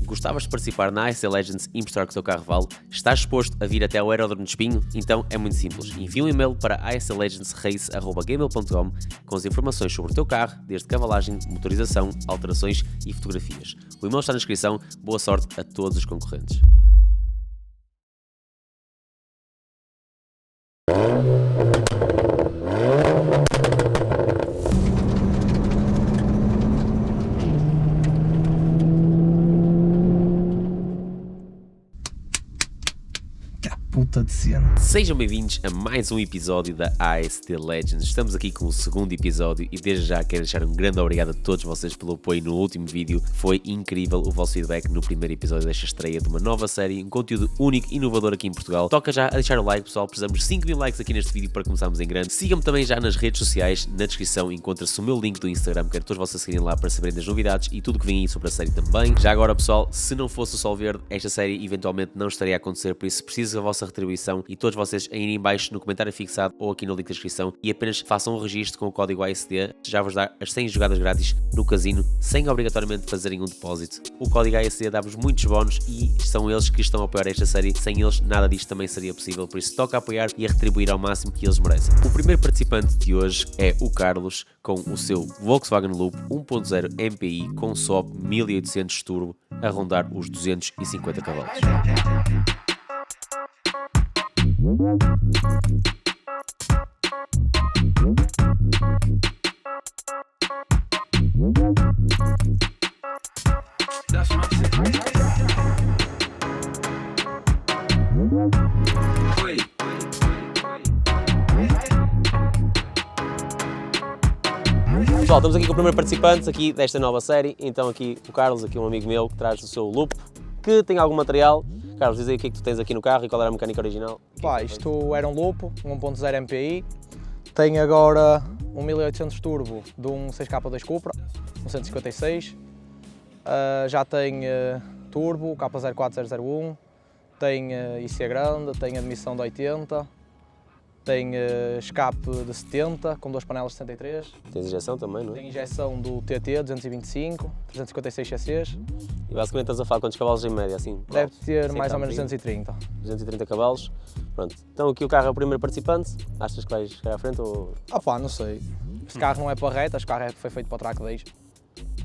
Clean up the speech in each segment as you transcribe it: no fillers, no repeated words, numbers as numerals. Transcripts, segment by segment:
Gostavas de participar na ASD Legends e mostrar que o teu carro vale? Estás disposto a vir até ao aeródromo de Espinho? Então é muito simples. Envia um e-mail para asdlegendsrace@gmail.com com as informações sobre o teu carro, desde cavalagem, motorização, alterações e fotografias. O e-mail está na descrição. Boa sorte a todos os concorrentes. Puta de cena. Sejam bem-vindos a mais um episódio da ASD Legends. Estamos aqui com o segundo episódio e desde já quero deixar um grande obrigado a todos vocês pelo apoio no último vídeo. Foi incrível o vosso feedback no primeiro episódio desta estreia de uma nova série, um conteúdo único e inovador aqui em Portugal. Toca já a deixar o like, pessoal, precisamos de 5.000 likes aqui neste vídeo para começarmos em grande. Sigam-me também já nas redes sociais, na descrição encontra-se o meu link do Instagram, quero todos vocês seguirem lá para saberem das novidades e tudo o que vem aí sobre a série também. Já agora, pessoal, se não fosse o Sol Verde, esta série eventualmente não estaria a acontecer, por isso preciso da vossa retribuição e todos vocês a irem em baixo no comentário fixado ou aqui no link da descrição e apenas façam um registro com o código ASD, já vos dá as 100 jogadas grátis no casino, sem obrigatoriamente fazerem um depósito. O código ASD dá-vos muitos bónus e são eles que estão a apoiar esta série, sem eles nada disto também seria possível, por isso toca a apoiar e a retribuir ao máximo que eles merecem. O primeiro participante de hoje é o Carlos, com o seu Volkswagen Loop 1.0 MPI com SOP 1800 turbo, a rondar os 250 cavalos. Pessoal, estamos aqui com o primeiro participante aqui desta nova série, então aqui o Carlos, aqui um amigo meu que traz o seu Loop, que tem algum material. Carlos, diz aí o que é que tu tens aqui no carro e qual era a mecânica original. Pá, isto era um Loop, 1.0 MPI, tem agora um 1800 turbo de um 6K2 Cupra, um 156, já tem turbo, K04001, tem IC grande, tem admissão de 80, tem escape de 70 com duas panelas de 73. Tens injeção também, não é? Tem injeção do TT 225, 356 cc's. E basicamente estás a falar quantos cavalos em média, assim? Deve ter mais ou menos 230. 230 cavalos. Pronto. Então aqui o carro é o primeiro participante. Achas que vais chegar à frente ou... Ah pá, não sei. Este carro não é para reta, este carro foi feito para o track days.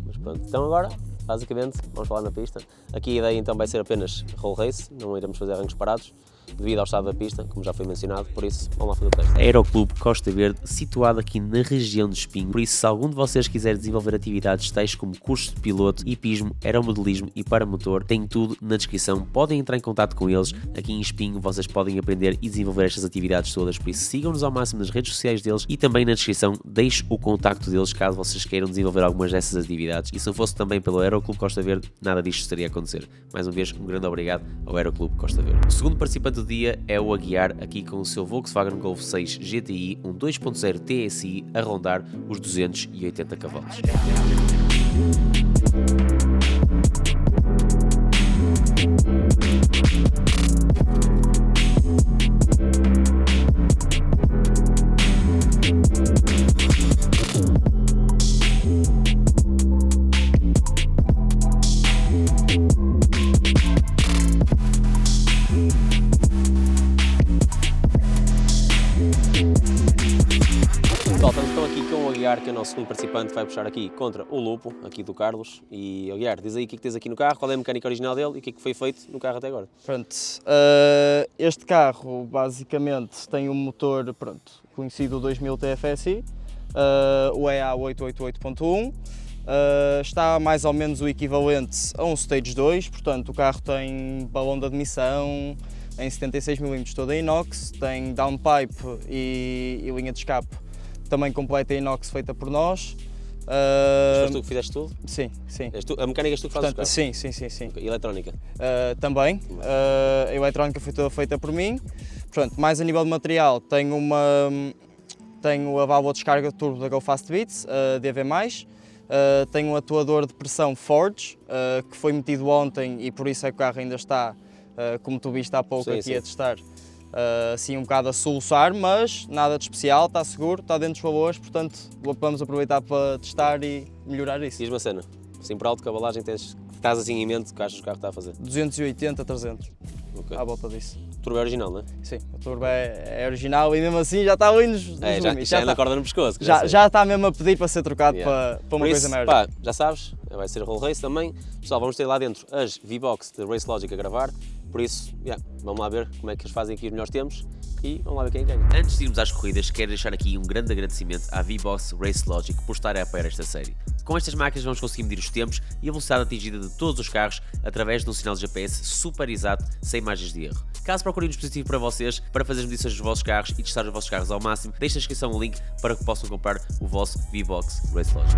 Mas pronto. Então agora, basicamente, vamos falar na pista. Aqui a ideia então vai ser apenas roll race, não iremos fazer arrancos parados, devido ao estado da pista, como já foi mencionado, por isso vamos lá fazer o teste. Aeroclube Costa Verde, situado aqui na região de Espinho, por isso se algum de vocês quiser desenvolver atividades tais como curso de piloto, hipismo, aeromodelismo e paramotor, tem tudo na descrição, podem entrar em contato com eles, aqui em Espinho vocês podem aprender e desenvolver estas atividades todas, por isso sigam-nos ao máximo nas redes sociais deles e também na descrição deixo o contacto deles caso vocês queiram desenvolver algumas dessas atividades e se não fosse também pelo Aeroclube Costa Verde, nada disto estaria a acontecer. Mais uma vez, um grande obrigado ao Aeroclube Costa Verde. O segundo participante do dia é o Aguiar, aqui com o seu Volkswagen Golf 6 GTI, um 2.0 TSI a rondar os 280 cavalos. Pessoal, estamos aqui com o Aguiar, que é o nosso segundo participante, que vai puxar aqui contra o Lupo, aqui do Carlos. E Aguiar, diz aí o que é que tens aqui no carro, qual é a mecânica original dele e o que é que foi feito no carro até agora. Pronto, este carro basicamente tem um motor, pronto, conhecido 2000 TFSI, o EA 888.1, está mais ou menos o equivalente a um Stage 2, portanto o carro tem balão de admissão em 76mm toda em inox, tem downpipe e linha de escape também completa em inox feita por nós. Mas tu que fizeste tudo? Sim, sim. A mecânica és tu que fazes o carro? Sim. E eletrónica? Também. A eletrónica foi toda feita por mim. Portanto, mais a nível de material, tenho a válvula de descarga de turbo da Go Fast Beats, DV+. Tenho um atuador de pressão Forge, que foi metido ontem e por isso é que o carro ainda está, como tu viste há pouco aqui a testar, assim um bocado a soluçar, mas nada de especial, está seguro, está dentro dos valores, portanto vamos aproveitar para testar e melhorar isso. Diz-me uma cena, assim por alto, cavalagem tens estás assim em mente que achas que o carro está a fazer? 280, 300, Ok. à volta disso. O turbo é original, não é? Sim, o turbo é original e mesmo assim já está ali nos limites. Já anda corda no pescoço. que sei. Já está mesmo a pedir para ser trocado Yeah. para uma Por coisa isso, maior. pá, já sabes, vai ser Roll Race também. Pessoal, vamos ter lá dentro as V-Box de Race Logic a gravar. Por isso, vamos lá ver como é que eles fazem aqui os melhores tempos e vamos lá ver quem ganha. Antes de irmos às corridas, quero deixar aqui um grande agradecimento à V-Box Race Logic por estar a apoiar esta série. Com estas máquinas vamos conseguir medir os tempos e a velocidade atingida de todos os carros através de um sinal de GPS super exato, sem margens de erro. Caso procurem um dispositivo para vocês, para fazer as medições dos vossos carros e testar os vossos carros ao máximo, deixe na descrição o link para que possam comprar o vosso V-Box Race Logic.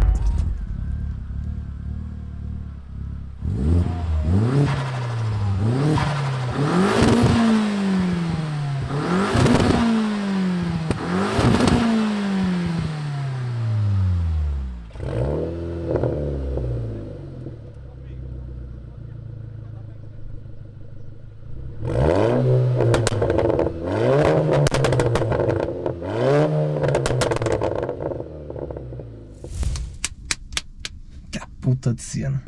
Que puta de cena.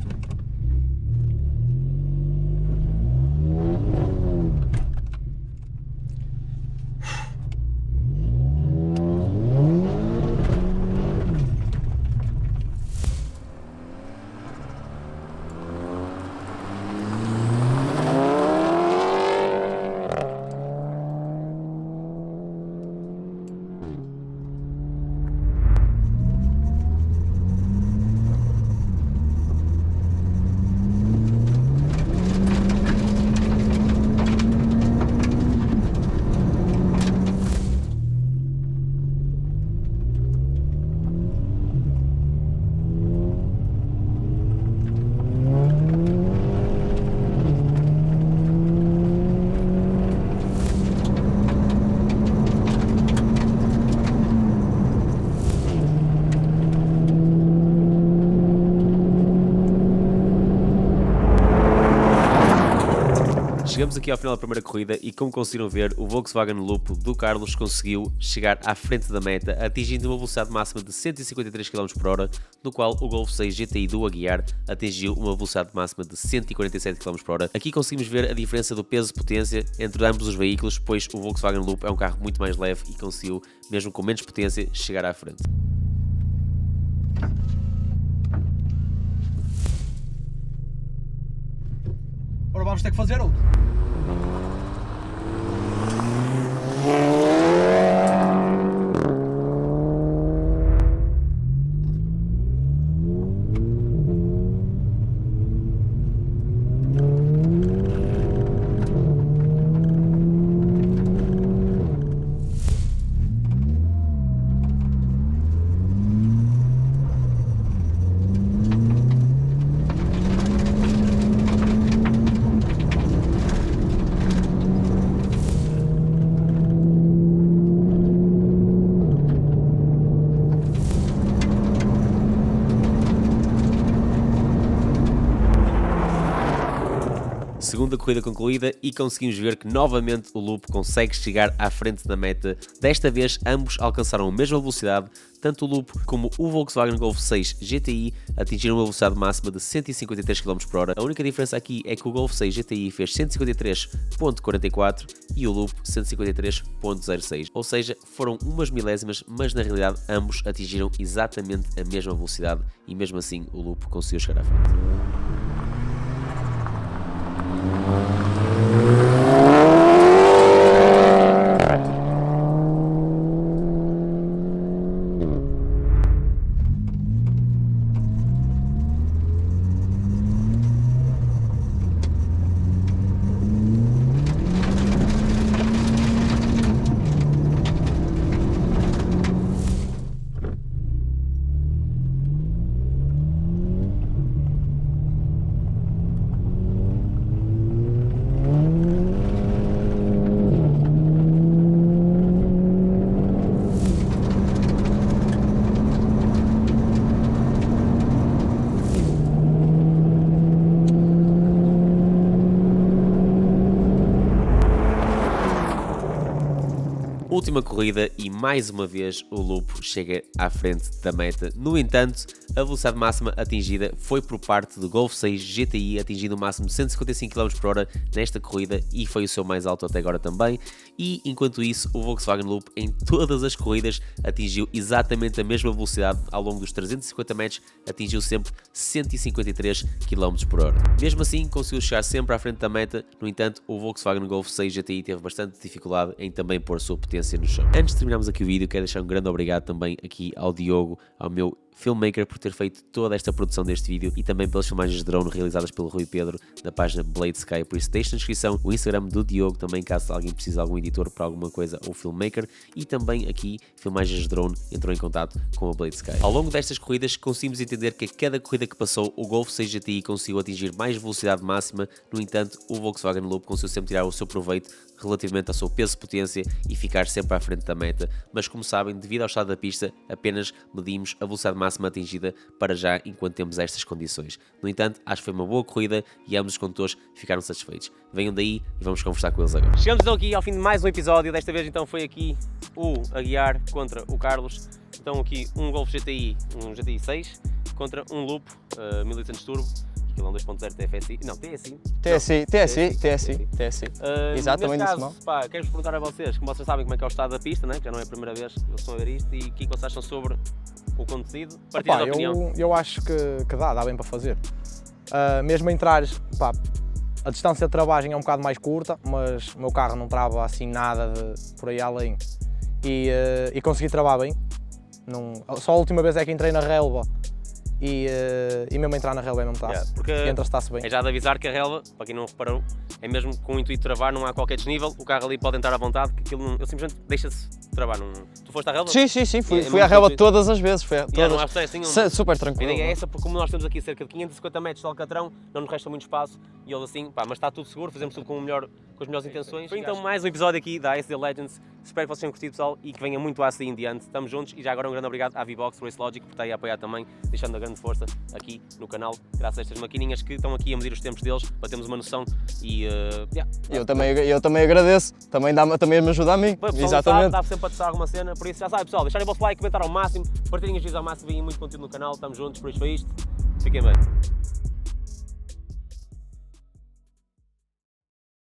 Chegamos aqui ao final da primeira corrida e, como conseguiram ver, o Volkswagen Lupo do Carlos conseguiu chegar à frente da meta, atingindo uma velocidade máxima de 153 km/h, no qual o Golf 6 GTI do Aguiar atingiu uma velocidade máxima de 147 km/h. Aqui conseguimos ver a diferença do peso-potência entre ambos os veículos, pois o Volkswagen Lupo é um carro muito mais leve e conseguiu, mesmo com menos potência, chegar à frente. Agora vamos ter que fazer outro. Segunda corrida concluída e conseguimos ver que novamente o Lupo consegue chegar à frente da meta. Desta vez ambos alcançaram a mesma velocidade, tanto o Lupo como o Volkswagen Golf 6 GTI atingiram uma velocidade máxima de 153 km/h. A única diferença aqui é que o Golf 6 GTI fez 153.44 e o Lupo 153.06, ou seja, foram umas milésimas, mas na realidade ambos atingiram exatamente a mesma velocidade e mesmo assim o Lupo conseguiu chegar à frente. última corrida e mais uma vez o Lupo chega à frente da meta. No entanto, a velocidade máxima atingida foi por parte do Golf 6 GTI, atingindo o máximo de 155 km/h nesta corrida e foi o seu mais alto até agora também. E enquanto isso, o Volkswagen Loop em todas as corridas atingiu exatamente a mesma velocidade ao longo dos 350 metros, atingiu sempre 153 km/h. Mesmo assim, conseguiu chegar sempre à frente da meta. No entanto, o Volkswagen Golf 6 GTI teve bastante dificuldade em também pôr a sua potência no chão. Antes de terminarmos aqui o vídeo, quero deixar um grande obrigado também aqui ao Diogo, ao meu filmmaker, por ter feito toda esta produção deste vídeo e também pelas filmagens de drone realizadas pelo Rui Pedro da página Blade Sky. Por isso deixe na descrição o Instagram do Diogo também, caso alguém precise de algum editor para alguma coisa ou filmmaker, e também aqui filmagens de drone entrou em contato com a Blade Sky. Ao longo destas corridas conseguimos entender que a cada corrida que passou o Golf 6 GTI conseguiu atingir mais velocidade máxima. No entanto, o Volkswagen Loop conseguiu sempre tirar o seu proveito relativamente ao seu peso-potência e ficar sempre à frente da meta, mas como sabem, devido ao estado da pista, apenas medimos a velocidade máxima atingida para já enquanto temos estas condições. No entanto, acho que foi uma boa corrida e ambos os condutores ficaram satisfeitos. Venham daí e vamos conversar com eles agora. Chegamos então aqui ao fim de mais um episódio, desta vez então foi aqui o Aguiar contra o Carlos. Então aqui um Golf GTI, um GTI 6 contra um Loop 1800 Turbo. Aquilo é um 2.0 TFSI, não, TSI. Exatamente nesse caso, pá, quero-vos perguntar a vocês, como vocês sabem como é que é o estado da pista, né? Que já não é a primeira vez que eles estão a ver isto, e o que vocês acham sobre o conduzido? Partilha de opinião. Eu acho que dá bem para fazer. Mesmo entrar, pá, a distância de travagem é um bocado mais curta, mas o meu carro não trava assim nada por aí além e consegui travar bem. Só a última vez é que entrei na relva. E mesmo entrar na relva é mesmo está-se, entra-se bem. É já de avisar que a relva, para quem não reparou, é mesmo com o intuito de travar, não há qualquer desnível, o carro ali pode entrar à vontade, que aquilo ele simplesmente deixa-se travar. Tu foste à relva? Sim, fui à relva todas as vezes, Não acho assim, super tranquilo. A ideia é essa, porque como nós temos aqui cerca de 550 metros de alcatrão, não nos resta muito espaço, e ele assim, pá, mas está tudo seguro, fazemos tudo com as melhores intenções. Foi então mais um episódio aqui da ASD Legends, espero que vocês tenham curtido, pessoal, e que venha muito ASD em diante. Estamos juntos, e já agora um grande obrigado à V-Box Race Logic por estar aí a apoiar também, deixando a grande força aqui no canal, graças a estas maquininhas que estão aqui a medir os tempos deles, para termos uma noção e... Eu também agradeço, também me ajuda a mim. Exatamente. Dá sempre para testar alguma cena, por isso já sabe, pessoal, deixarem o vosso like, comentar ao máximo, partilhem as vídeos ao máximo, veem muito conteúdo no canal, estamos juntos, por isso foi isto, fiquem bem.